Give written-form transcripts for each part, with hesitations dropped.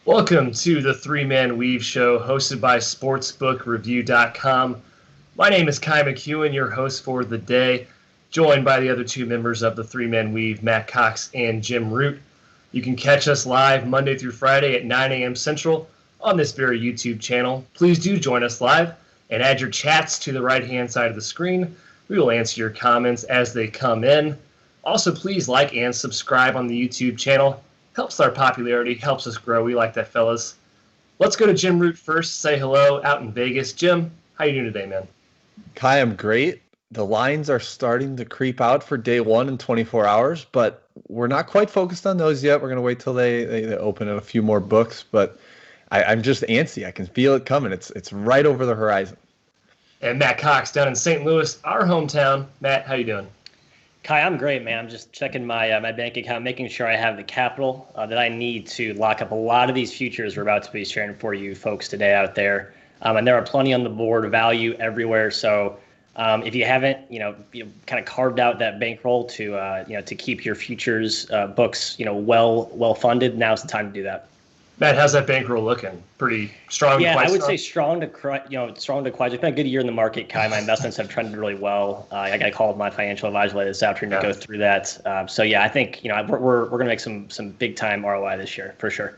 Welcome to the Three-Man Weave Show, hosted by SportsbookReview.com. My name is Ky McKeon, your host for the day, joined by the other two members of the Three-Man Weave, Matt Cox and Jim Root. You can catch us live Monday through Friday at 9 a.m. Central on this very YouTube channel. Please do join us live and add your chats to the right-hand side of the screen. We will answer your comments as they come in. Also, please like and subscribe on the YouTube channel. Helps our popularity, helps us grow. We like that, fellas. Let's go to Jim Root first. Say hello out in Vegas. Jim, how you doing today, man? Ky, I'm great. The lines are starting to creep out for day one in 24 hours, but we're not quite focused on those yet. We're going to wait till they open a few more books, but I'm just antsy. I can feel it coming. It's right over the horizon. And Matt Cox down in St. Louis, our hometown. Matt, how you doing? Ky, I'm great, man. I'm just checking my bank account, making sure I have the capital that I need to lock up a lot of these futures we're about to be sharing for you folks today out there. And there are plenty on the board, value everywhere. So if you haven't, kind of carved out that bankroll to keep your futures books, well funded, now's the time to do that. Matt, how's that bankroll looking? Pretty strong? Yeah, I would say strong to quite. It's been a good year in the market, Ky. My investments have trended really well. I got called my financial advisor later this afternoon to go through that. I think we're going to make some big time ROI this year for sure.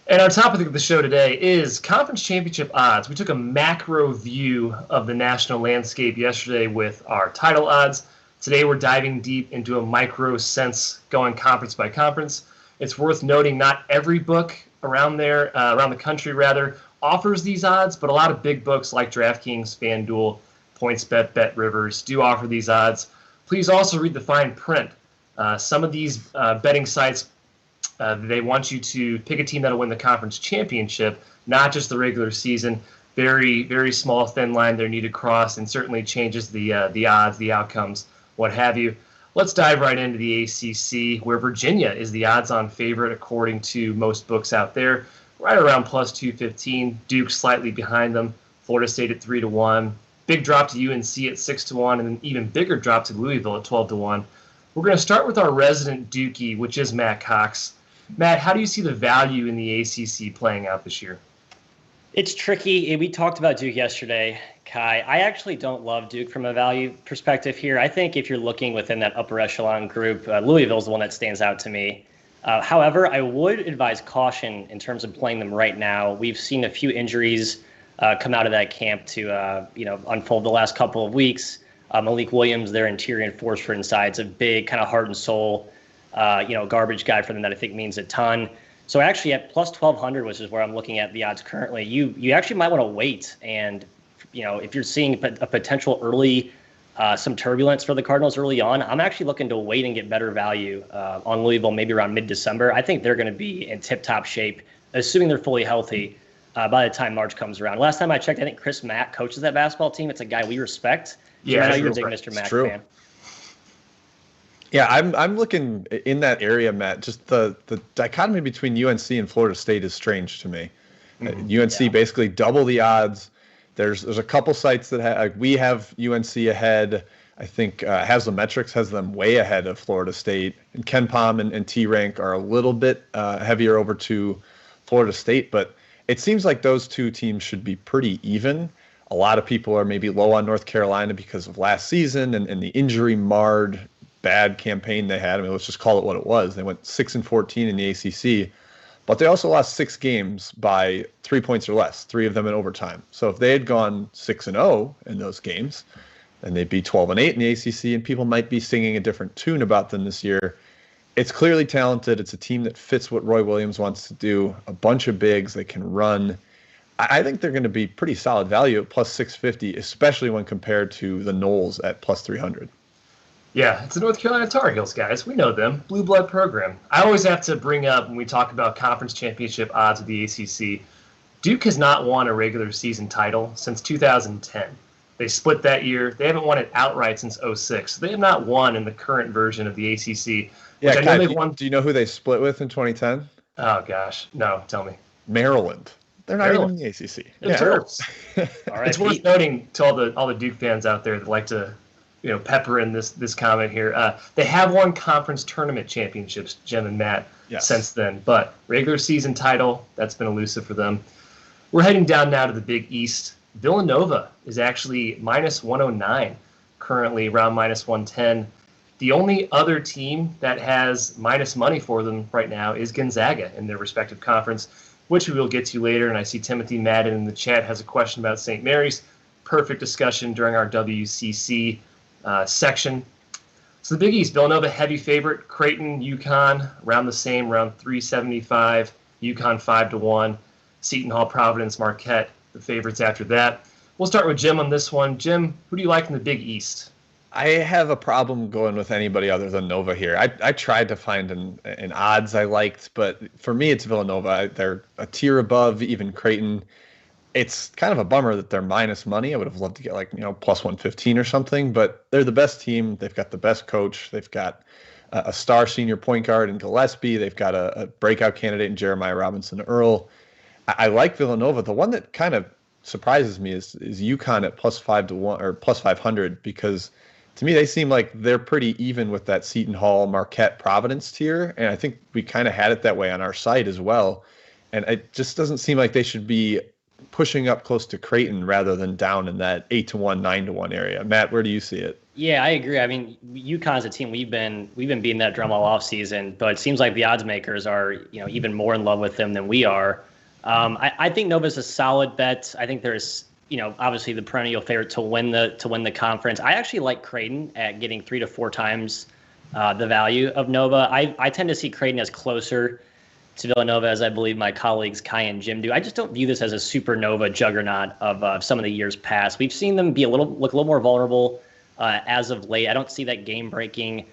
And our topic of the show today is conference championship odds. We took a macro view of the national landscape yesterday with our title odds. Today we're diving deep into a micro sense, going conference by conference. It's worth noting not every book around the country offers these odds, but a lot of big books like DraftKings, FanDuel, PointsBet, BetRivers do offer these odds. Please also read the fine print. Some of these betting sites, they want you to pick a team that'll win the conference championship, not just the regular season. Very, very small, thin line they need to cross, and certainly changes the odds, the outcomes, what have you. Let's dive right into the ACC, where Virginia is the odds-on favorite according to most books out there, right around plus 215. Duke slightly behind them. Florida State at 3-1. Big drop to UNC at 6-1, and an even bigger drop to Louisville at 12-1. We're going to start with our resident Dookie, which is Matt Cox. Matt, how do you see the value in the ACC playing out this year? It's tricky. We talked about Duke yesterday, Ky. I actually don't love Duke from a value perspective here. I think if you're looking within that upper echelon group, Louisville's the one that stands out to me. However, I would advise caution in terms of playing them right now. We've seen a few injuries come out of that camp to unfold the last couple of weeks. Malik Williams, their interior enforcer inside, is a big kind of heart and soul, garbage guy for them that I think means a ton. So actually at plus 1,200, which is where I'm looking at the odds currently, you actually might want to wait. And, if you're seeing a potential early, some turbulence for the Cardinals early on, I'm actually looking to wait and get better value on Louisville maybe around mid-December. I think they're going to be in tip-top shape, assuming they're fully healthy by the time March comes around. Last time I checked, I think Chris Mack coaches that basketball team. It's a guy we respect. Yeah, I know you're a big Mr. Mack fan. Yeah, I'm looking in that area, Matt. Just the dichotomy between UNC and Florida State is strange to me. UNC basically double the odds. There's a couple sites that we have UNC ahead. I think Haslametrics has them way ahead of Florida State. And Ken Pom and T-Rank are a little bit heavier over to Florida State. But it seems like those two teams should be pretty even. A lot of people are maybe low on North Carolina because of last season and the injury-marred bad campaign they had. I mean, let's just call it what it was. They went 6-14 in the ACC, but they also lost 6 games by 3 points or less, 3 of them in overtime. So if they had gone 6-0 in those games, then they'd be 12-8 in the ACC, and people might be singing a different tune about them this year. It's clearly talented. It's a team that fits what Roy Williams wants to do. A bunch of bigs. They can run. I think they're going to be pretty solid value at plus 650, especially when compared to the Noles at plus 300. Yeah, it's the North Carolina Tar Heels, guys. We know them. Blue blood program. I always have to bring up when we talk about conference championship odds of the ACC, Duke has not won a regular season title since 2010. They split that year. They haven't won it outright since 06. They have not won in the current version of the ACC. Yeah, I know they've won. Do you know who they split with in 2010? Oh, gosh. No, tell me. Maryland. They're not even in the ACC. The Terps. It's worth noting to all the Duke fans out there that like to pepper in this comment here. They have won conference tournament championships, Jim and Matt, since then, but regular season title, that's been elusive for them. We're heading down now to the Big East. Villanova is actually minus 109, currently around minus 110. The only other team that has minus money for them right now is Gonzaga in their respective conference, which we will get to later. And I see Timothy Madden in the chat has a question about St. Mary's. Perfect discussion during our WCC section. So the Big East, Villanova heavy favorite, Creighton, UConn around the same, around 375, UConn 5-1, Seton Hall, Providence, Marquette, the favorites after that. We'll start with Jim on this one. Jim, who do you like in the Big East? I have a problem going with anybody other than Nova here. I tried to find an odds I liked, but for me it's Villanova. They're a tier above even Creighton. It's kind of a bummer that they're minus money. I would have loved to get plus 115 or something, but they're the best team. They've got the best coach. They've got a star senior point guard in Gillespie. They've got a breakout candidate in Jeremiah Robinson Earl. I like Villanova. The one that kind of surprises me is UConn at plus 5-1 or plus 500, because to me they seem like they're pretty even with that Seton Hall, Marquette, Providence tier, and I think we kind of had it that way on our site as well. And it just doesn't seem like they should be pushing up close to Creighton rather than down in that 8-1, 9-1 area. Matt, where do you see it? Yeah, I agree. I mean, UConn's a team we've been beating that drum all off season, but it seems like the odds makers are even more in love with them than we are. I think Nova's a solid bet. I think there's obviously the perennial favorite to win the conference. I actually like Creighton at getting 3 to 4 times the value of Nova. I tend to see Creighton as closer to Villanova, as I believe my colleagues Ky and Jim do. I just don't view this as a supernova juggernaut of some of the years past. We've seen them look a little more vulnerable as of late. I don't see that game-breaking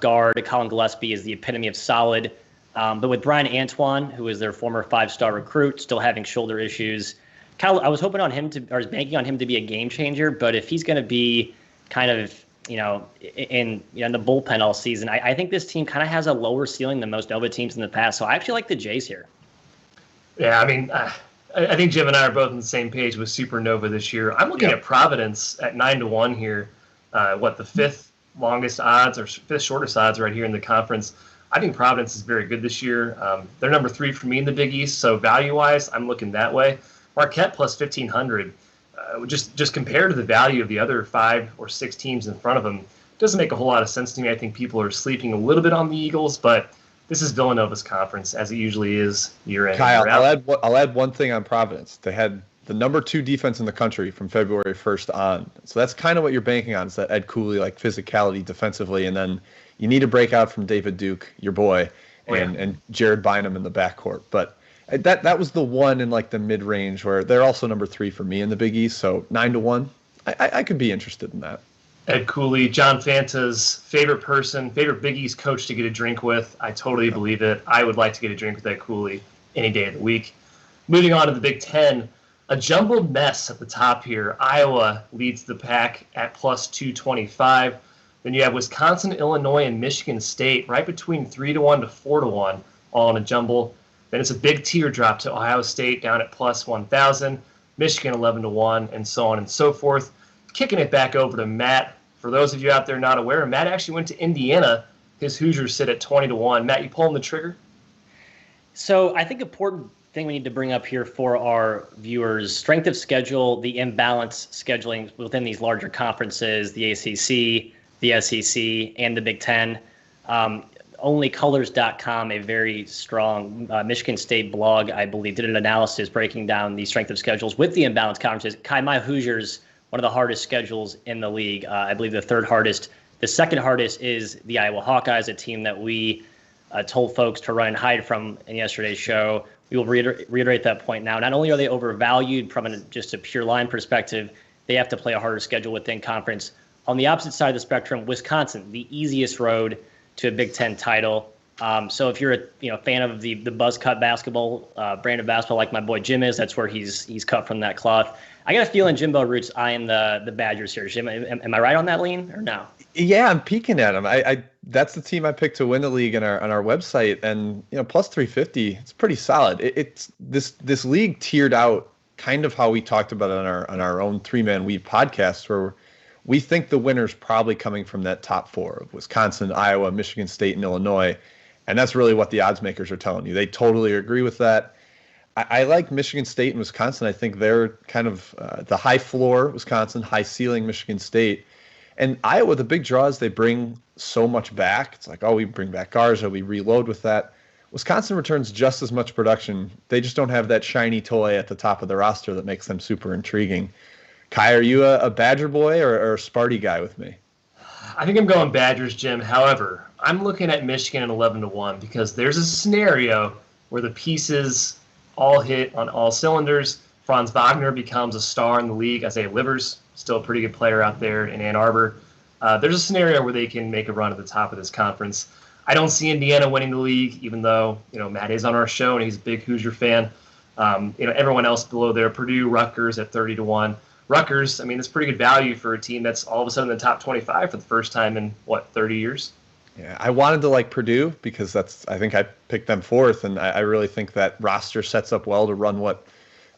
guard. Colin Gillespie is the epitome of solid. But with Brian Antoine, who is their former 5-star recruit, still having shoulder issues, I was hoping on him I was banking on him to be a game changer. But if he's going to be kind of in the bullpen all season, I think this team kind of has a lower ceiling than most Nova teams in the past. So I actually like the Jays here. Yeah, I mean, I think Jim and I are both on the same page with Supernova this year. I'm looking at Providence at 9-1 here. The fifth longest odds or fifth shortest odds right here in the conference. I think Providence is very good this year. They're number 3 for me in the Big East, so value-wise, I'm looking that way. Marquette plus 1,500. Just compared to the value of the other 5 or 6 teams in front of them, doesn't make a whole lot of sense to me. I think people are sleeping a little bit on the Eagles, but this is Villanova's conference, as it usually is year in. Kyle, I'll add one thing on Providence. They had the number 2 defense in the country from February 1st on. So that's kind of what you're banking on, is that Ed Cooley, physicality defensively, and then you need a breakout from David Duke, your boy, and Jared Bynum in the backcourt. But that was the one in the mid-range where they're also number 3 for me in the Big East. So 9-1, I could be interested in that. Ed Cooley, John Fanta's favorite Big East coach to get a drink with. I totally believe it. I would like to get a drink with Ed Cooley any day of the week. Moving on to the Big Ten, a jumbled mess at the top here. Iowa leads the pack at plus 225. Then you have Wisconsin, Illinois, and Michigan State right between 3-1 to 4-1, all in a jumble. Then it's a big teardrop to Ohio State down at plus 1,000, Michigan 11-1, and so on and so forth. Kicking it back over to Matt. For those of you out there not aware, Matt actually went to Indiana. His Hoosiers sit at 20-1. Matt, you pulling the trigger? So I think important thing we need to bring up here for our viewers, strength of schedule, the imbalance scheduling within these larger conferences, the ACC, the SEC, and the Big Ten. OnlyColors.com, a very strong Michigan State blog, I believe, did an analysis breaking down the strength of schedules with the imbalanced conferences. Ky, my Hoosiers, one of the hardest schedules in the league. I believe the third hardest. The second hardest is the Iowa Hawkeyes, a team that we told folks to run and hide from in yesterday's show. We will reiterate that point now. Not only are they overvalued from just a pure line perspective, they have to play a harder schedule within conference. On the opposite side of the spectrum, Wisconsin, the easiest road to a Big Ten title. So if you're a fan of the buzz cut basketball brand of basketball like my boy Jim is, that's where he's cut from that cloth. I got a feeling Jimbo Roots eyeing the Badgers here. Jim, am I right on that lean or no? Yeah, I'm peeking at them. I that's the team I picked to win the league on our website, and plus 350, it's pretty solid. It's this league tiered out kind of how we talked about it on our own 3-Man Weave podcast, where we think the winner's probably coming from that top four of Wisconsin, Iowa, Michigan State, and Illinois. And that's really what the odds makers are telling you. They totally agree with that. I like Michigan State and Wisconsin. I think they're kind of the high floor Wisconsin, high ceiling Michigan State. And Iowa, the big draw is they bring so much back. It's like, oh, we bring back Garza, we reload with that. Wisconsin returns just as much production. They just don't have that shiny toy at the top of the roster that makes them super intriguing. Ky, are you a Badger boy or a Sparty guy with me? I think I'm going Badgers, Jim. However, I'm looking at Michigan at 11-1 because there's a scenario where the pieces all hit on all cylinders. Franz Wagner becomes a star in the league. Isaiah Livers, still a pretty good player out there in Ann Arbor. There's a scenario where they can make a run at the top of this conference. I don't see Indiana winning the league, even though Matt is on our show and he's a big Hoosier fan. Everyone else below there, Purdue, Rutgers at 30-1. Rutgers, it's pretty good value for a team that's all of a sudden in the top 25 for the first time in 30 years. Yeah, I wanted to like Purdue because I think I picked them fourth, and I really think that roster sets up well to run what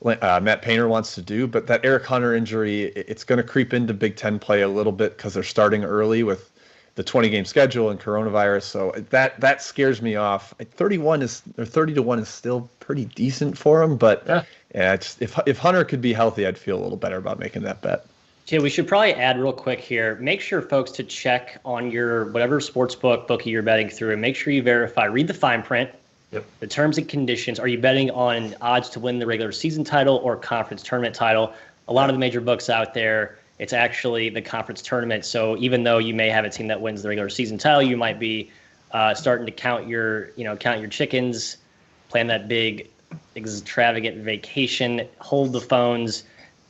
Matt Painter wants to do. But that Eric Hunter injury, it's going to creep into Big Ten play a little bit because they're starting early with the 20-game schedule and coronavirus. So that scares me off. 30-1 is still pretty decent for him, but yeah, if Hunter could be healthy, I'd feel a little better about making that bet. Okay, we should probably add real quick here. Make sure, folks, to check on your whatever sportsbook bookie you're betting through, and make sure you verify. Read the fine print, the terms and conditions. Are you betting on odds to win the regular season title or conference tournament title? A lot of the major books out there, it's actually the conference tournament. So even though you may have a team that wins the regular season title, you might be starting to count your chickens, plan that big extravagant vacation, hold the phones.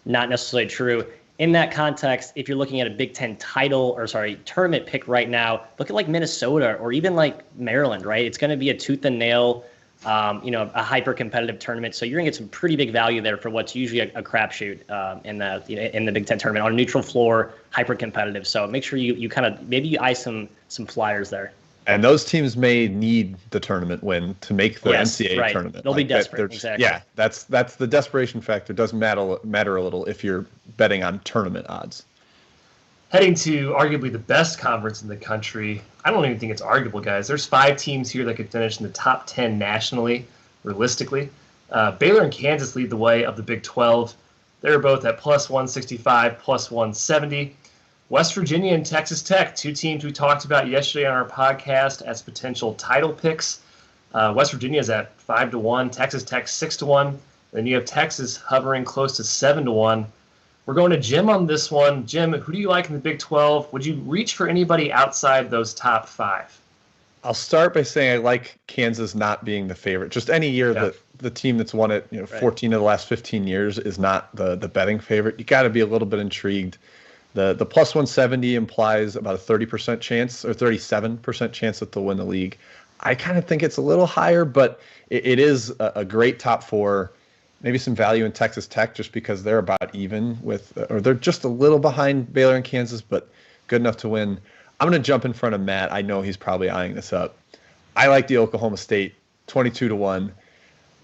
Not necessarily true. In that context, if you're looking at a Big Ten tournament pick right now, look at like Minnesota or even like Maryland, right? It's going to be a tooth and nail, a hyper competitive tournament. So you're going to get some pretty big value there for what's usually a crapshoot in the Big Ten tournament on a neutral floor, hyper competitive. So make sure you kind of maybe you eye some flyers there. And those teams may need the tournament win to make the NCAA tournament. They'll be desperate. Exactly. Yeah, that's the desperation factor. It doesn't matter a little if you're betting on tournament odds. Heading to arguably the best conference in the country, I don't even think it's arguable, guys. There's 5 teams here that could finish in the top 10 nationally, realistically. Baylor and Kansas lead the way of the Big 12. They're both at plus 165, plus 170. West Virginia and Texas Tech, 2 teams we talked about yesterday on our podcast as potential title picks. West Virginia is at 5-1, Texas Tech 6-1. Then you have Texas hovering close to 7-1. We're going to Jim on this one. Jim, who do you like in the Big 12? Would you reach for anybody outside those top 5? I'll start by saying I like Kansas not being the favorite. Just any year that the team that's won it, 14 of the last 15 years is not the betting favorite. You got to be a little bit intrigued. The plus 170 implies about a 30% chance or 37% chance that they'll win the league. I kind of think it's a little higher, but it is a great top 4. Maybe some value in Texas Tech just because they're about even with, or they're just a little behind Baylor and Kansas, but good enough to win. I'm going to jump in front of Matt. I know he's probably eyeing this up. I like the Oklahoma State 22-1.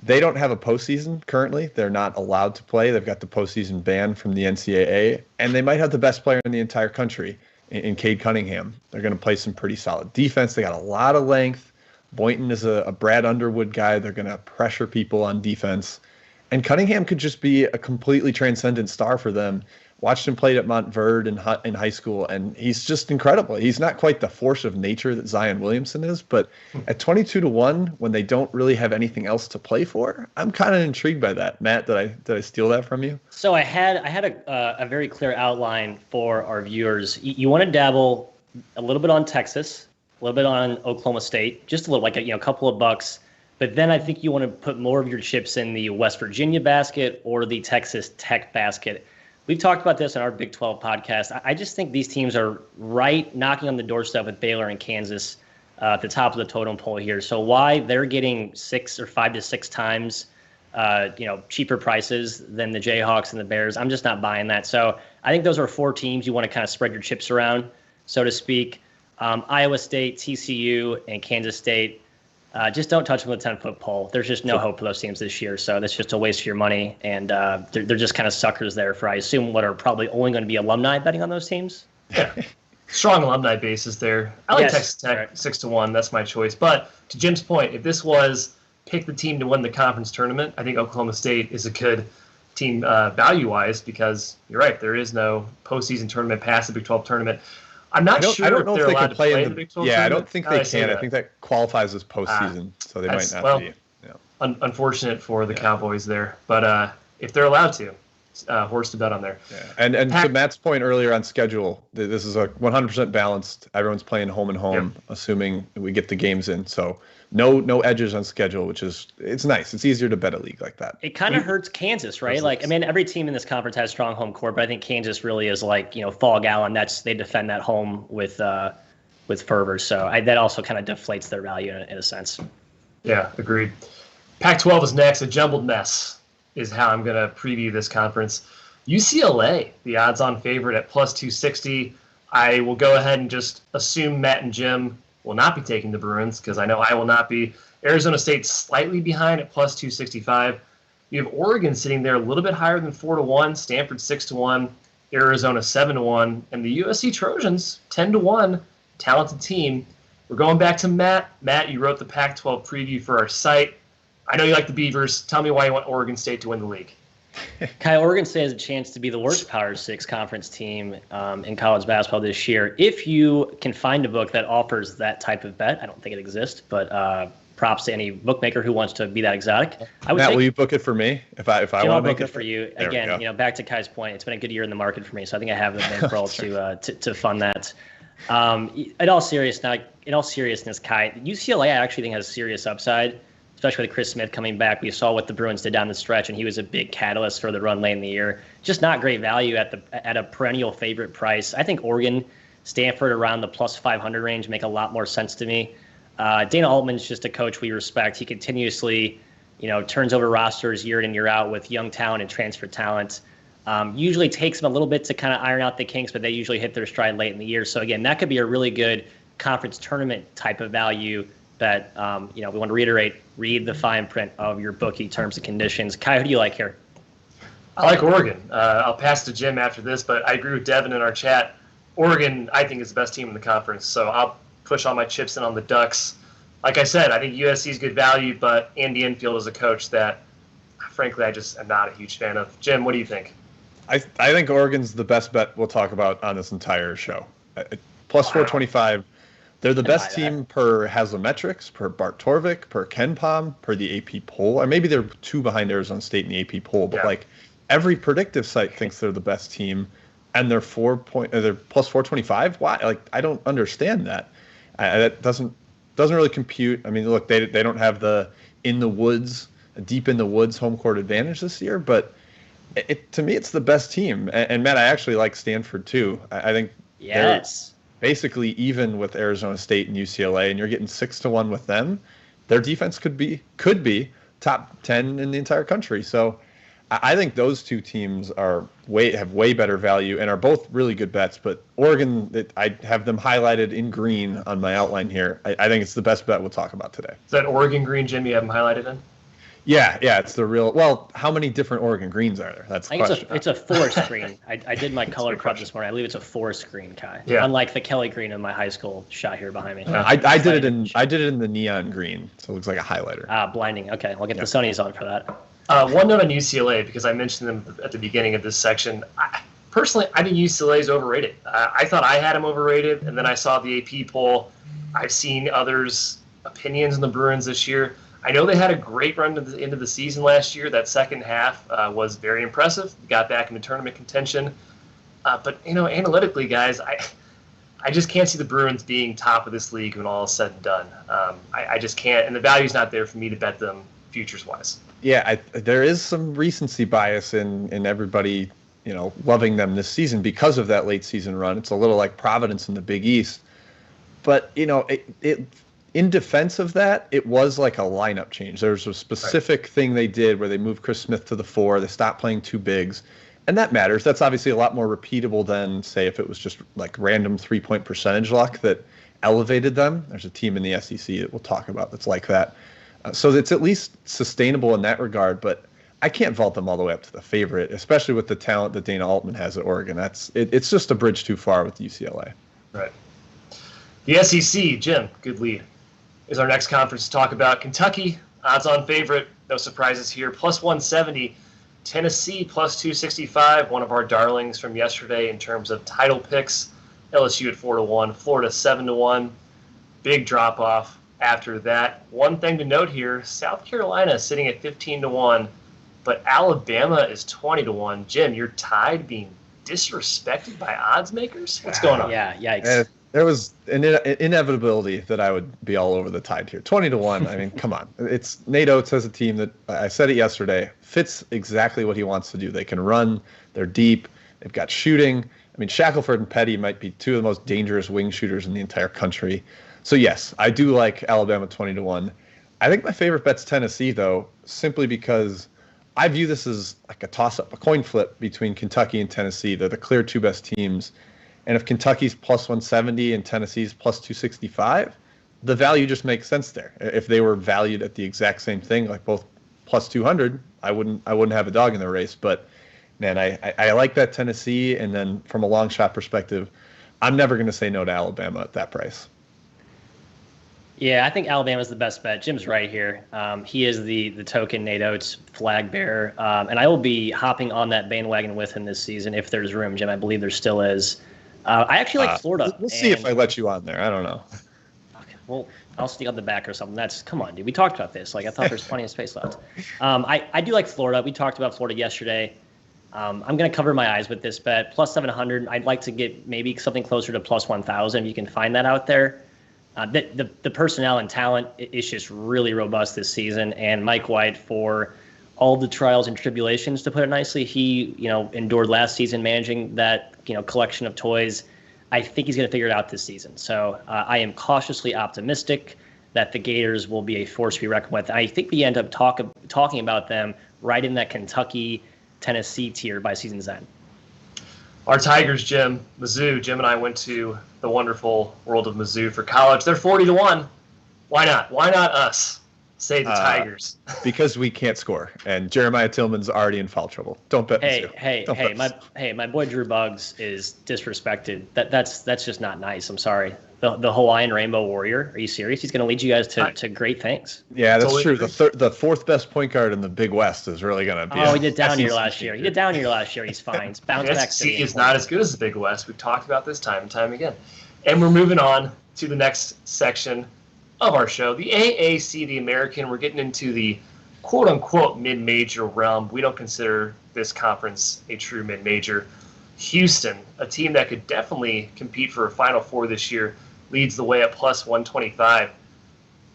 They don't have a postseason currently. They're not allowed to play. They've got the postseason ban from the NCAA, and they might have the best player in the entire country in Cade Cunningham. They're going to play some pretty solid defense. They got a lot of length. Boynton is a Brad Underwood guy. They're going to pressure people on defense. And Cunningham could just be a completely transcendent star for them. Watched him play at Montverde in high school, and he's just incredible. He's not quite the force of nature that Zion Williamson is, but at 22-1, when they don't really have anything else to play for, I'm kind of intrigued by that. Matt, did I steal that from you? So I had a very clear outline for our viewers. You want to dabble a little bit on Texas, a little bit on Oklahoma State, just a little, like a couple of bucks. But then I think you want to put more of your chips in the West Virginia basket or the Texas Tech basket. We've talked about this in our Big 12 podcast. I just think these teams are right knocking on the doorstep with Baylor and Kansas at the top of the totem pole here. So why they're getting 6 or 5 to 6 times, cheaper prices than the Jayhawks and the Bears, I'm just not buying that. So I think those are 4 teams you want to kind of spread your chips around, so to speak. Iowa State, TCU, and Kansas State. Just don't touch them with a 10-foot pole. There's just no hope for those teams this year, so that's just a waste of your money. And they're just kind of suckers there for, I assume, what are probably only going to be alumni betting on those teams. Yeah, strong alumni basis there. I like Texas Tech 6-1. That's my choice. But to Jim's point, if this was pick the team to win the conference tournament, I think Oklahoma State is a good team value-wise because you're right. There is no postseason tournament past the Big 12 tournament. I'm not sure I don't know if they're allowed to play in the Big 12 tournament. Yeah, I don't think they can. I think that qualifies as postseason, so they might not be. Yeah. Unfortunate for the Cowboys there. But if they're allowed to, horse to bet on there. Yeah. And to Matt's point earlier on schedule, this is a 100% balanced. Everyone's playing home and home, assuming we get the games in. So no edges on schedule, which it's nice. It's easier to bet a league like that. It kind of hurts Kansas, right? Like, I mean, every team in this conference has strong home court, but I think Kansas really is like, Fall Gallon. They defend that home with fervor. So that also kind of deflates their value in a sense. Yeah, agreed. Pac-12 is next. A jumbled mess is how I'm going to preview this conference. UCLA, the odds-on favorite at plus 260. I will go ahead and just assume Matt and Jim will not be taking the Bruins because I know I will not be. Arizona State slightly behind at plus 265. You have Oregon sitting there a little bit higher than 4-1, Stanford 6-1, Arizona 7-1, and the USC Trojans 10-1. Talented team. We're going back to Matt. Matt, you wrote the Pac-12 preview for our site. I know you like the Beavers. Tell me why you want Oregon State to win the league. Oregon State has a chance to be the worst Power 6 conference team in college basketball this year. If you can find a book that offers that type of bet, I don't think it exists, but props to any bookmaker who wants to be that exotic. Matt, will you book it for me if I want to make it for you? Again, back to Kai's point, it's been a good year in the market for me, so I think I have the bankroll to fund that. In all seriousness, Kai, UCLA I actually think has serious upside, especially with Chris Smith coming back. We saw what the Bruins did down the stretch, and he was a big catalyst for the run late in the year. Just not great value at a perennial favorite price. I think Oregon, Stanford around the plus 500 range make a lot more sense to me. Dana Altman's just a coach we respect. He continuously, turns over rosters year in and year out with young talent and transfer talent. Usually takes them a little bit to kind of iron out the kinks, but they usually hit their stride late in the year. So again, that could be a really good conference tournament type of value. But we want to reiterate: read the fine print of your bookie terms and conditions. Kai, who do you like here? I like Oregon. I'll pass to Jim after this, but I agree with Devin in our chat. Oregon, I think, is the best team in the conference, so I'll push all my chips in on the Ducks. Like I said, I think USC is good value, but Andy Enfield is a coach that, frankly, I just am not a huge fan of. Jim, what do you think? I think Oregon's the best bet we'll talk about on this entire show. Plus 425. They're the best team per Haslametrics, per Bart Torvik, per Ken Pom, per the AP poll. Or maybe they're 2 behind Arizona State in the AP poll, but every predictive site thinks they're the best team, and they're they're plus 425. Why? I don't understand that. That doesn't really compute. I mean, look, they don't have the deep in the woods home court advantage this year, but to me, it's the best team. And Matt, I actually like Stanford too. I think yes. Basically even with Arizona State and UCLA, and you're getting 6-1 with them. Their defense could be top 10 in the entire country. So I think those two teams have way better value and are both really good bets. But Oregon, I have them highlighted in green on my outline here. I think it's the best bet we'll talk about today. Is that Oregon green, Jim? You have them highlighted in? Yeah, it's the real. Well, how many different Oregon greens are there? That's the question. It's a forest green. I did my color prep this morning. I believe it's a forest green, Kai. Yeah. Unlike the Kelly green in my high school shot here behind me. I did it in the neon green, so it looks like a highlighter. Blinding. Okay, I'll get the Sunnies on for that. One note on UCLA, because I mentioned them at the beginning of this section. Personally, I think UCLA is overrated. I thought I had them overrated, and then I saw the AP poll. I've seen others' opinions on the Bruins this year. I know they had a great run to the end of the season last year. That second half was very impressive. Got back into tournament contention. But, analytically, guys, I just can't see the Bruins being top of this league when all is said and done. I just can't. And the value's not there for me to bet them futures-wise. Yeah, there is some recency bias in everybody, loving them this season because of that late season run. It's a little like Providence in the Big East. But, in defense of that, it was like a lineup change. There was a specific thing they did where they moved Chris Smith to the 4. They stopped playing 2 bigs. And that matters. That's obviously a lot more repeatable than, say, if it was just like random 3-point percentage luck that elevated them. There's a team in the SEC that we'll talk about that's like that. So it's at least sustainable in that regard, but I can't vault them all the way up to the favorite, especially with the talent that Dana Altman has at Oregon. It's just a bridge too far with UCLA. Right. The SEC, Jim, good lead, is our next conference to talk about. Kentucky, odds-on favorite, no surprises here, plus 170. Tennessee, plus 265, one of our darlings from yesterday in terms of title picks. LSU at 4-1, Florida 7-1. Big drop-off after that. One thing to note here, South Carolina sitting at 15-1, but Alabama is 20-1. Jim, you're tied being disrespected by odds makers? What's going on? Yeah, yikes. There was an inevitability that I would be all over the Tide here. 20-1. I mean, come on. It's Nate Oates has a team that, I said it yesterday, fits exactly what he wants to do. They can run. They're deep. They've got shooting. I mean, Shackelford and Petty might be two of the most dangerous wing shooters in the entire country. So, yes, I do like Alabama 20-1. I think my favorite bet's Tennessee, though, simply because I view this as like a toss-up, a coin flip between Kentucky and Tennessee. They're the clear two best teams. And if Kentucky's plus 170 and Tennessee's plus 265, the value just makes sense there. If they were valued at the exact same thing, like both plus 200, I wouldn't have a dog in the race. But man, I like that Tennessee. And then from a long shot perspective, I'm never going to say no to Alabama at that price. Yeah, I think Alabama's the best bet. Jim's right here. He is the token Nate Oates flag bearer. And I will be hopping on that bandwagon with him this season if there's room, Jim. I believe there still is. I actually like Florida. We'll see if I let you on there. I don't know. Okay, well, I'll sneak on the back or something. Come on, dude. We talked about this. Like, I thought there's plenty of space left. I do like Florida. We talked about Florida yesterday. I'm going to cover my eyes with this bet. Plus 700. I'd like to get maybe something closer to plus 1,000. You can find that out there. The personnel and talent is just really robust this season. And Mike White, for all the trials and tribulations, to put it nicely, he endured last season managing that collection of toys. I think he's going to figure it out this season. So I am cautiously optimistic that the Gators will be a force to be reckoned with. I think we end up talking about them right in that Kentucky-Tennessee tier by season's end. Our Tigers, Jim, Mizzou. Jim and I went to the wonderful world of Mizzou for college. They're 40-1. Why not? Why not us? Say the Tigers. Because we can't score, and Jeremiah Tillman's already in foul trouble. Don't bet Mizzou. Hey, my boy Drew Buggs is disrespected. That's just not nice. I'm sorry. The Hawaiian Rainbow Warrior. Are you serious? He's going to lead you guys to great things. Yeah, that's true. The fourth best point guard in the Big West is really going to be. Oh, he did down here last year. He's fine. He's bounced back. SEC is not as good as the Big West. We've talked about this time and time again. And we're moving on to the next section of our show, the AAC, the American. We're getting into the quote-unquote mid-major realm. We don't consider this conference a true mid-major. Houston, a team that could definitely compete for a Final Four this year, leads the way at plus 125.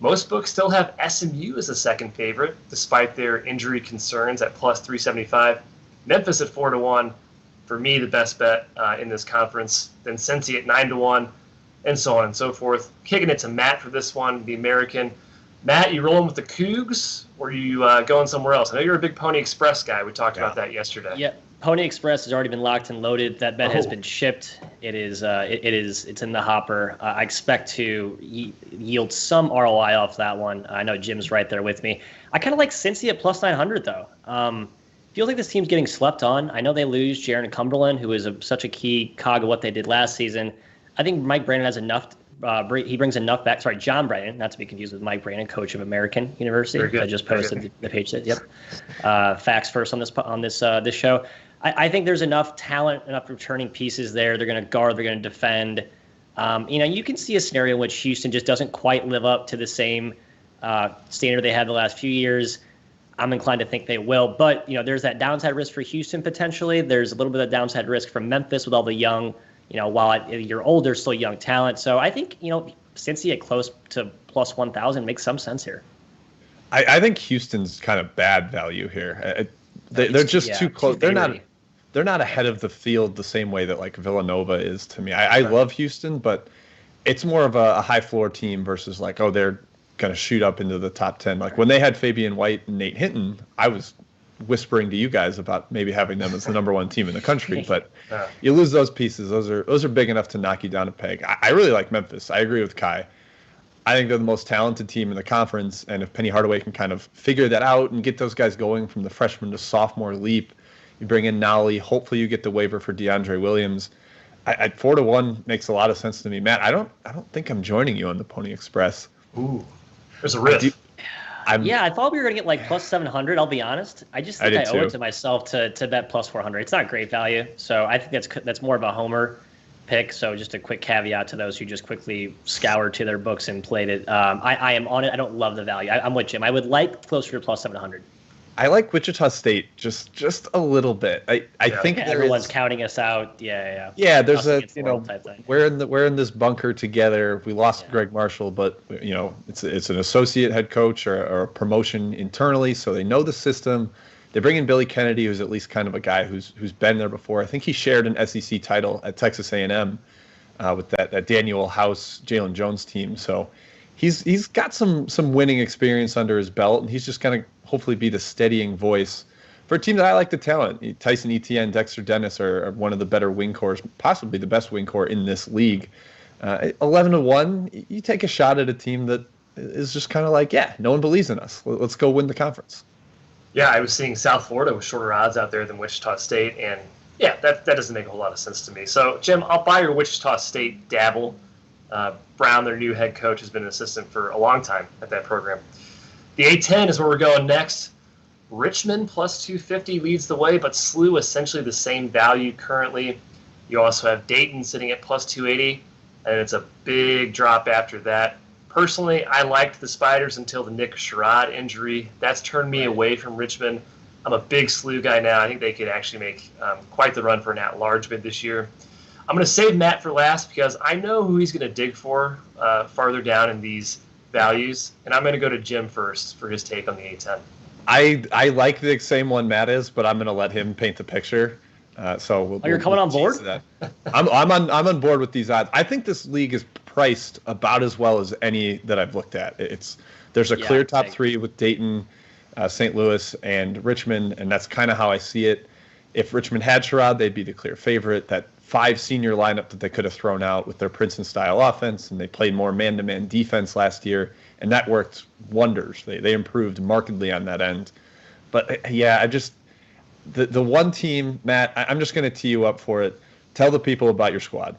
Most books still have SMU as a second favorite, despite their injury concerns at plus 375. Memphis at 4-1. For me, the best bet in this conference. Then Cincy at 9-1. And so on and so forth. Kicking it to Matt for this one, the American. Matt, you rolling with the Cougs, or are you going somewhere else? I know you're a big Pony Express guy. We talked about that yesterday. Yeah, Pony Express has already been locked and loaded. That bet has been shipped. It's in the hopper. I expect to yield some ROI off that one. I know Jim's right there with me. I kind of like Cincy at plus 900 though. Feels like this team's getting slept on. I know they lose Jaron Cumberland, who is such a key cog of what they did last season. I think Mike Brandon has enough. He brings enough back. Sorry, John Brandon, not to be confused with Mike Brandon, coach of American University. I just posted the page. Yep. Facts first on this show. I think there's enough talent, enough returning pieces there. They're going to guard. They're going to defend. You can see a scenario in which Houston just doesn't quite live up to the same standard they had the last few years. I'm inclined to think they will, but there's that downside risk for Houston potentially. There's a little bit of downside risk from Memphis with all the young. While you're older, still young talent. So I think, Cincy at close to plus 1,000 makes some sense here. I think Houston's kind of bad value here. They're just too close. They're not ahead of the field the same way that like Villanova is to me. I love Houston, but it's more of a high floor team versus like, they're going to shoot up into the top 10. Like when they had Fabian White and Nate Hinton, I was whispering to you guys about maybe having them as the number one team in the country. But you lose those pieces; those are big enough to knock you down a peg. I really like Memphis. I agree with Ky. I think they're the most talented team in the conference, and if Penny Hardaway can kind of figure that out and get those guys going from the freshman to sophomore leap, you bring in Nolly. Hopefully, you get the waiver for DeAndre Williams. At 4-1 makes a lot of sense to me, Matt. I don't think I'm joining you on the Pony Express. Ooh, there's a risk. I thought we were gonna get like plus 700. I'll be honest. I just think I owe it to myself to bet plus 400. It's not great value, so I think that's more of a homer pick. So just a quick caveat to those who just quickly scoured to their books and played it. I am on it. I don't love the value. I'm with Jim. I would like closer to plus 700. I like Wichita State just a little bit. I think everyone's counting us out. Yeah. Yeah, there's we're in this bunker together. We lost Greg Marshall, but it's an associate head coach or a promotion internally, so they know the system. They bring in Billy Kennedy, who's at least kind of a guy who's been there before. I think he shared an SEC title at Texas A&M with that Daniel House, Jalen Jones team. So he's got some winning experience under his belt, and he's just going to hopefully be the steadying voice for a team that I like the talent. Tyson Etienne, Dexter Dennis are one of the better wing cores, possibly the best wing core in this league. 11-1, you take a shot at a team that is just kind of like, no one believes in us. Let's go win the conference. Yeah, I was seeing South Florida with shorter odds out there than Wichita State, and that doesn't make a whole lot of sense to me. So, Jim, I'll buy your Wichita State dabble. Brown, their new head coach, has been an assistant for a long time at that program. The A10 is where we're going next. Richmond plus 250 leads the way, but SLU essentially the same value currently. You also have Dayton sitting at plus 280, and it's a big drop after that. Personally, I liked the Spiders until the Nick Sherrod injury. That's turned me away from Richmond. I'm a big SLU guy now. I think they could actually make quite the run for an at-large bid this year. I'm going to save Matt for last because I know who he's going to dig for farther down in these values, and I'm going to go to Jim first for his take on the A10. I like the same one Matt is, but I'm going to let him paint the picture. You're coming on board? I'm on board with these odds. I think this league is priced about as well as any that I've looked at. There's a clear top three with Dayton, St. Louis, and Richmond, and that's kind of how I see it. If Richmond had Sherrod, they'd be the clear favorite. That 5 senior lineup that they could have thrown out with their Princeton-style offense, and they played more man-to-man defense last year, and that worked wonders. They improved markedly on that end. But, the one team, Matt, I'm just going to tee you up for it. Tell the people about your squad.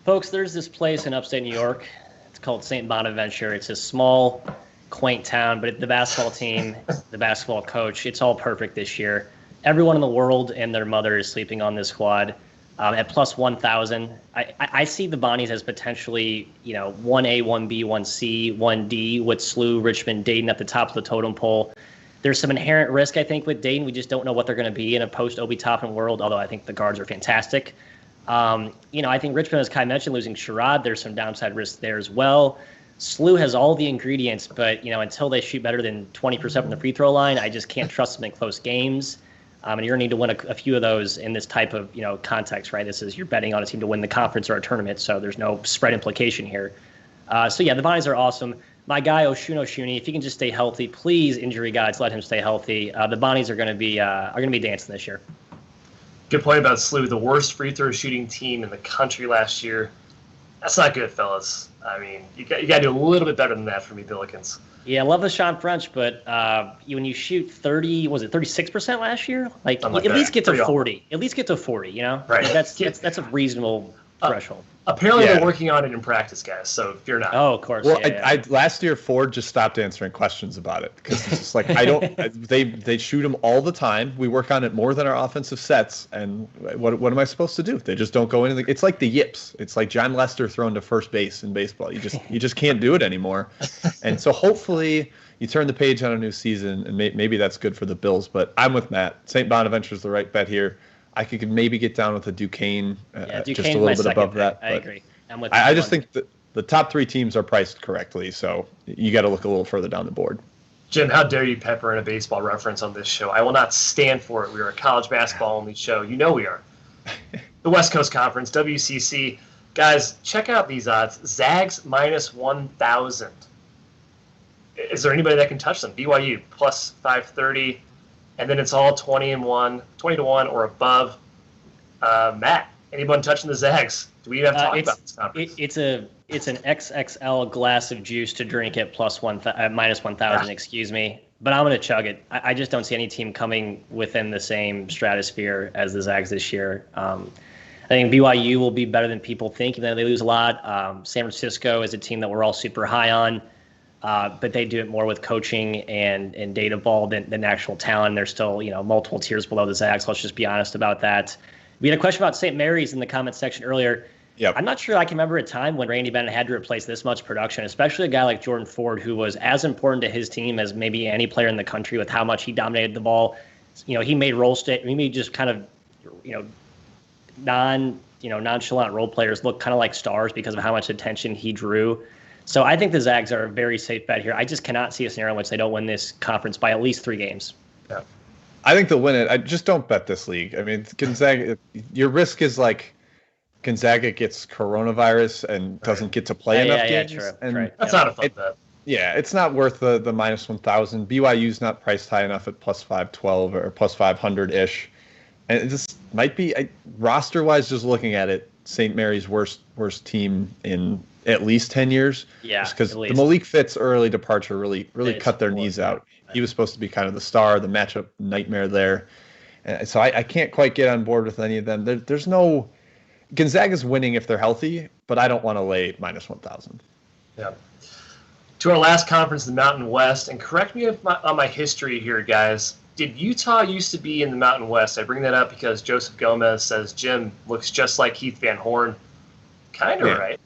Folks, there's this place in upstate New York. It's called St. Bonaventure. It's a small, quaint town, but the basketball team, the basketball coach, it's all perfect this year. Everyone in the world and their mother is sleeping on this squad. At plus 1,000, I see the Bonnies as potentially, 1A, 1B, 1C, 1D with SLU, Richmond, Dayton at the top of the totem pole. There's some inherent risk, I think, with Dayton. We just don't know what they're going to be in a post-Obi Toppin world, although I think the guards are fantastic. I think Richmond, as Ky mentioned, losing Sherrod, there's some downside risk there as well. SLU has all the ingredients, but, until they shoot better than 20% from the free throw line, I just can't trust them in close games. And you're going to need to win a few of those in this type of context, right? This is you're betting on a team to win the conference or a tournament, so there's no spread implication here. The Bonnies are awesome. My guy Oshuni, if he can just stay healthy, please, injury guys, let him stay healthy. The Bonnies are going to be dancing this year. Good point about SLU, the worst free throw shooting team in the country last year. That's not good, fellas. I mean, you got to do a little bit better than that for me, Billikens. Yeah, I love the Sean French, but when you shoot 36% last year? At least get to 40. At least get to 40, Right. That's a reasonable threshold. Apparently they're working on it in practice, guys, so if you're not. Oh, of course. Well, last year Ford just stopped answering questions about it because it's just like they shoot them all the time. We work on it more than our offensive sets, and what am I supposed to do? They just don't go anything. It's like the yips. It's like John Lester thrown to first base in baseball. You just can't do it anymore. And so hopefully you turn the page on a new season, and maybe that's good for the Bills. But I'm with Matt. St. Bonaventure's the right bet here. I could maybe get down with a Duquesne, just a little bit above that. I agree. I'm with I just think that the top 3 teams are priced correctly, so you got to look a little further down the board. Jim, how dare you pepper in a baseball reference on this show? I will not stand for it. We are a college basketball-only show. You know we are. The West Coast Conference, WCC. Guys, check out these odds. Zags minus 1,000. Is there anybody that can touch them? BYU plus 530. and then it's all 20-1 or above. Matt, anyone touching the Zags? Do we even have to talk about this conference? It's an XXL glass of juice to drink at minus 1,000. Excuse me, but I'm going to chug it. I just don't see any team coming within the same stratosphere as the Zags this year. I think BYU will be better than people think, even though they lose a lot. San Francisco is a team that we're all super high on, but they do it more with coaching and data ball than actual talent. They're still, multiple tiers below the Zags. Let's just be honest about that. We had a question about St. Mary's in the comments section earlier. Yep. I'm not sure I can remember a time when Randy Bennett had to replace this much production, especially a guy like Jordan Ford, who was as important to his team as maybe any player in the country with how much he dominated the ball. He made just kind of, nonchalant role players look kind of like stars because of how much attention he drew. So I think the Zags are a very safe bet here. I just cannot see a scenario in which they don't win this conference by at least 3 games. Yeah. I think they'll win it. I just don't bet this league. I mean, Gonzaga, your risk is like Gonzaga gets coronavirus and doesn't get to play enough games. True. And right. That's not a fun bet. Yeah, it's not worth the minus 1,000. BYU's not priced high enough at plus 512 or plus 500-ish. And it just might be, roster-wise, just looking at it, St. Mary's worst team in at least 10 years. Yeah, because the Malik Fitz early departure really cut their knees out. He was supposed to be kind of the star, the matchup nightmare there. And so I can't quite get on board with any of them. There's no – Gonzaga's winning if they're healthy, but I don't want to lay minus 1,000. Yeah. To our last conference, the Mountain West, and correct me on my history here, guys. Did Utah used to be in the Mountain West? I bring that up because Joseph Gomez says Jim looks just like Keith Van Horn. Kind of, right?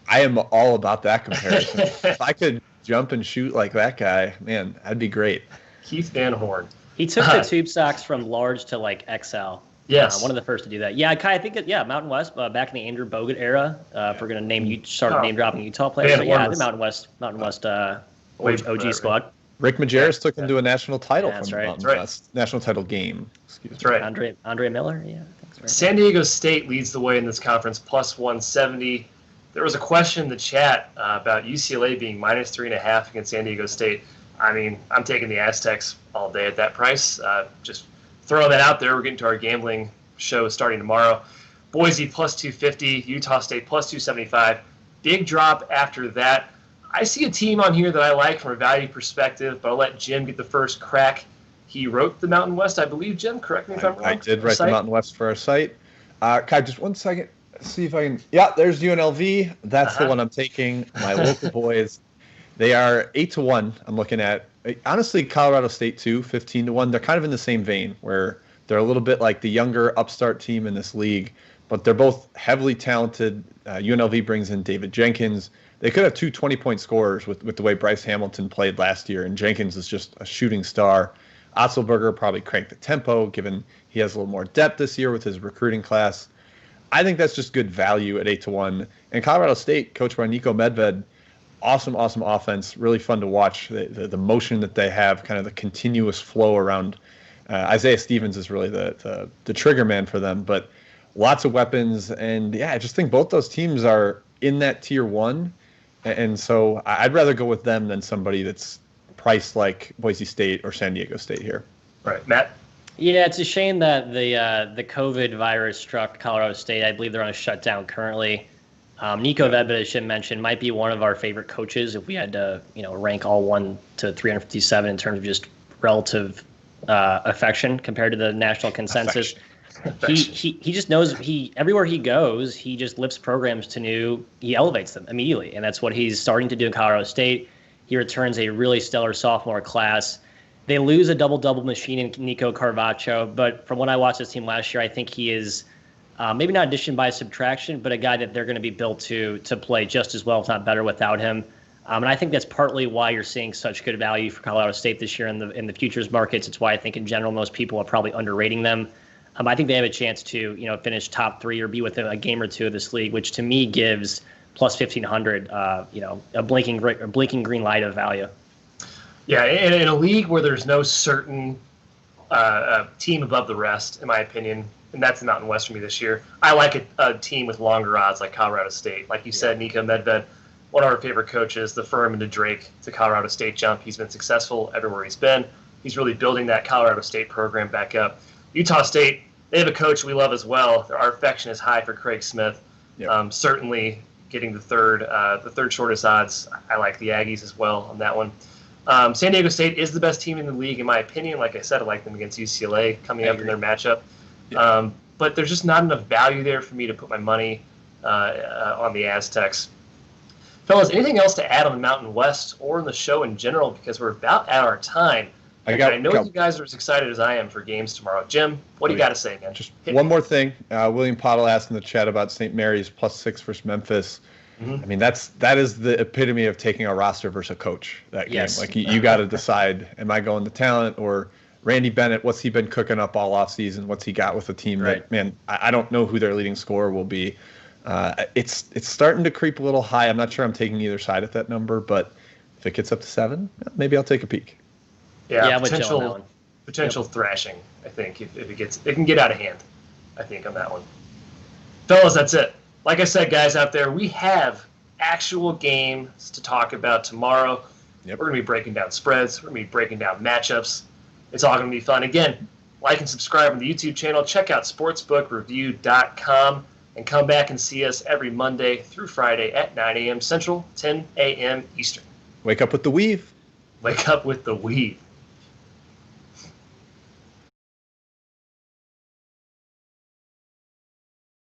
I am all about that comparison. If I could jump and shoot like that guy, man, that'd be great. Keith Van Horn. He took the tube socks from large to like XL. Yes. One of the first to do that. Yeah, Kai, I think Mountain West, back in the Andrew Bogut era, if we're going to start name dropping Utah players. The Mountain West OG squad. Rick Majerus took them to a national title from the Mountain West. Right. National title game. That's right. Andre Miller, yeah. That's right. San Diego State leads the way in this conference, plus 170. There was a question in the chat about UCLA being minus 3.5 against San Diego State. I mean, I'm taking the Aztecs all day at that price. Just throw that out there. We're getting to our gambling show starting tomorrow. Boise plus 250, Utah State plus 275. Big drop after that. I see a team on here that I like from a value perspective, but I'll let Jim get the first crack. He wrote the Mountain West, I believe, Jim. Correct me if I'm wrong. I did write the Mountain West for our site. Kai, just 1 second. See if I can. Yeah, there's UNLV. That's the one I'm taking. My local boys. They are 8-1. I'm looking at. Honestly, Colorado State too, 15-1. They're kind of in the same vein where they're a little bit like the younger upstart team in this league, but they're both heavily talented. UNLV brings in David Jenkins. They could have 2 20-point scorers with the way Bryce Hamilton played last year, and Jenkins is just a shooting star. Otzelberger probably cranked the tempo, given he has a little more depth this year with his recruiting class. I think that's just good value at 8-1. And Colorado State, coached by Nico Medved, awesome offense, really fun to watch. The motion that they have, kind of the continuous flow around. Isaiah Stevens is really the trigger man for them, but lots of weapons. And yeah, I just think both those teams are in that tier 1. And so I'd rather go with them than somebody that's priced like Boise State or San Diego State here. Right. Matt? Yeah, it's a shame that the COVID virus struck Colorado State. I believe they're on a shutdown currently. Nico Medved, I should mention, might be one of our favorite coaches if we had to, rank all 1 to 357 in terms of just relative affection compared to the national consensus. He just knows everywhere he goes, he just lifts programs to new. He elevates them immediately, and that's what he's starting to do in Colorado State. He returns a really stellar sophomore class. They lose a double-double machine in Nico Carvacho, but from what I watched this team last year, I think he is maybe not addition by subtraction, but a guy that they're going to be built to play just as well, if not better, without him. And I think that's partly why you're seeing such good value for Colorado State this year in the futures markets. It's why I think in general most people are probably underrating them. I think they have a chance to finish top 3 or be within a game or two of this league, which to me gives plus 1,500 a blinking green light of value. Yeah, in a league where there's no certain team above the rest, in my opinion, and that's the Mountain West for me this year, I like a team with longer odds like Colorado State. Like you said, Nico Medved, one of our favorite coaches, the Furman to Drake to Colorado State jump. He's been successful everywhere he's been. he's really building that Colorado State program back up. Utah State, they have a coach we love as well. Our affection is high for Craig Smith. Yep. Certainly getting the third shortest odds. I like the Aggies as well on that one. San Diego State is the best team in the league, in my opinion. Like I said, I like them against UCLA coming up in their matchup. Yeah. But there's just not enough value there for me to put my money on the Aztecs. Fellas, anything else to add on the Mountain West or in the show in general? Because we're about at our time. I know you guys are as excited as I am for games tomorrow. Jim, what do you got to say, man? Just one more thing. William Pottle asked in the chat about St. Mary's +6 versus Memphis. Mm-hmm. I mean, that is the epitome of taking a roster versus a coach. That game, yes. Like you got to decide: am I going to talent or Randy Bennett? What's he been cooking up all off season? What's he got with the team? Right. That, man, I don't know who their leading scorer will be. It's starting to creep a little high. I'm not sure I'm taking either side at that number, but if it gets up to 7, maybe I'll take a peek. Yeah, potential thrashing. I think if it can get out of hand. I think on that one, fellas, that's it. Like I said, guys out there, we have actual games to talk about tomorrow. Yep. We're gonna be breaking down spreads. We're gonna be breaking down matchups. It's all gonna be fun. Again, like and subscribe on the YouTube channel. Check out sportsbookreview.com. And come back and see us every Monday through Friday at 9 a.m. Central, 10 a.m. Eastern. Wake up with the weave. Wake up with the weave.